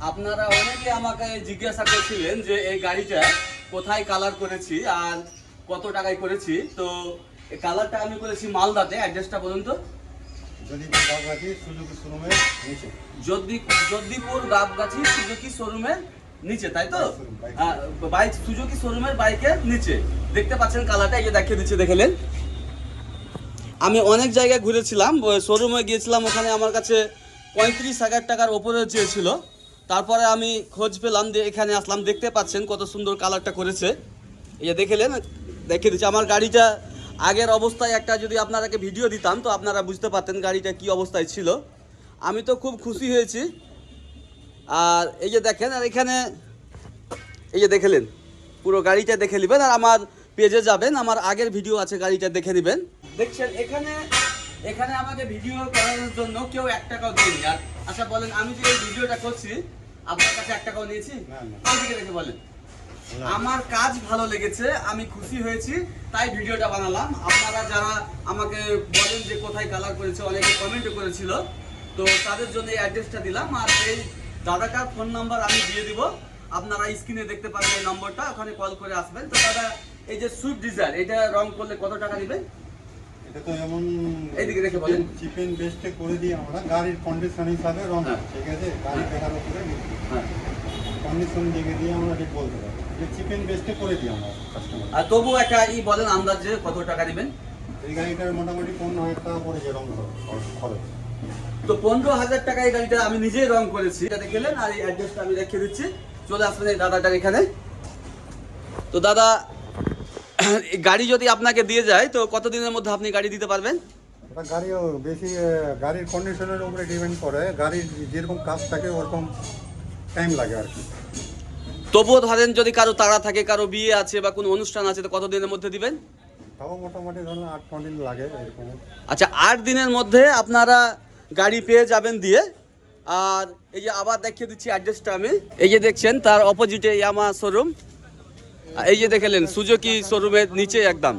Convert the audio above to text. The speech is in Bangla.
আপনারা অনেকে আমাকে জিজ্ঞাসা করছিলেন যে এই গাড়িটা কোথায় কালার করেছি আর কত টাকায় করেছি। তো এই কালারটা আমি করেছি মালদাতে। অ্যাড্রেসটা বলুন তো। যদ্দিপুর গাবগাছি সুজুকি শোরুমের নিচে, তাই তো? বাইক সুজুকি শোরুমের বাইকের নিচে দেখতে পাচ্ছেন কালারটা। এই যে দেখিয়ে দিচ্ছি, দেখলেন। আমি অনেক জায়গায় ঘুরেছিলাম, শোরুমে গিয়েছিলাম, ওখানে আমার কাছে 35,000 টাকার ওপরে চেয়েছিল। তারপরে আমি খোঁজ পেলাম, দিয়ে এখানে আসলাম। দেখতে পাচ্ছেন কত সুন্দর কালারটা করেছে। এই যে দেখলেন, দেখিয়ে দিচ্ছি আমার গাড়িটা আগের অবস্থায়। একটা যদি আপনারাকে ভিডিও দিতাম তো আপনারা বুঝতে পারতেন গাড়িটা কি অবস্থায় ছিল। আমি তো খুব খুশি হয়েছি। আর এই যে দেখেন, আর এখানে এই যে দেখলেন, পুরো গাড়িটা দেখে নেবেন। আর আমার পেজে যাবেন, আমার আগের ভিডিও আছে, গাড়িটা দেখে নেবেন। দেখছেন এখানে আমাকে ভিডিও করানোর জন্য কেউ 1 টাকাও দেয়নি। আর আচ্ছা বলেন, আমি যে এই ভিডিওটা করছি আপনার কাছে 1 টাকাও নিয়েছি? ওইদিকে দেখে বলেন। আমার কাজ ভালো লেগেছে, আমি খুশি হয়েছি, তাই ভিডিওটা বানালাম। আপনারা যারা আমাকে বলেন যে কোথায় কালার করেছে, অনেকে কমেন্টও করেছিল, তো তাদের জন্য এই অ্যাড্রেসটা দিলাম। আর এই দাদাটার ফোন নাম্বার আমি দিয়ে দিব, আপনারা স্ক্রিনে দেখতে পাবেন এই নম্বরটা, ওখানে কল করে আসবেন। তো দাদা, এই যে সুইফট ডিজায়ার, এটা রং করলে কত টাকা নেবেন? এটা তো যেমন এইদিকে দেখে বলেন। চিপ এন্ড বেস্টে করে দিই আমরা, গাড়ির কন্ডিশন হিসাবে রং। ঠিক আছে, গাড়ি দেখার উপরে কন্ডিশন দেখে দিয়ে আমরা ঠিক বলতে পারি যে চিপ এন্ড বেস্টে করে দিই আমরা কাস্টমার। আর তবু একটা বলেন আন্দাজে কত টাকা নেবেন? এই গাড়িটার মোটামুটি 15,000 টাকা পড়েছে রং খরচ। তো 15,000 টাকা এই গাড়িটা আমি নিজেই রং করেছি, এটা দেখলেন। আর এই অ্যাড্রেসটা আমি রেখে দিচ্ছি, চলে আসবেন এই দাদাটার এখানে। তো দাদা, গাড়ি যদি আপনাকে দিয়ে যায় তো কতদিনের মধ্যে আপনি গাড়ি দিতে পারবেন? গাড়ি বেশি গাড়ির কন্ডিশনের উপরে ডিপেন্ড করে, গাড়ির যেরকম কাজ থাকে ওরকম টাইম লাগে আর কি। তবুও ধরেন যদি কারো তাড়া থাকে, কারো বিয়ে আছে বা কোনো অনুষ্ঠান আছে, তো কতদিনের মধ্যে দিবেন? তাও মোটামুটি ধরুন 8-9 দিন লাগে এরকম। আচ্ছা, 8 দিনের মধ্যে আপনারা গাড়ি পেয়ে যাবেন দিয়ে। আর এই যে আবার দেখিয়ে দিচ্ছি অ্যাড্রেসটা আমি। এই যে দেখছেন তার অপোজিটে ইয়ামা শোরুম। এই যে দেখলেন সুজুকি শোরুমের নিচে একদম।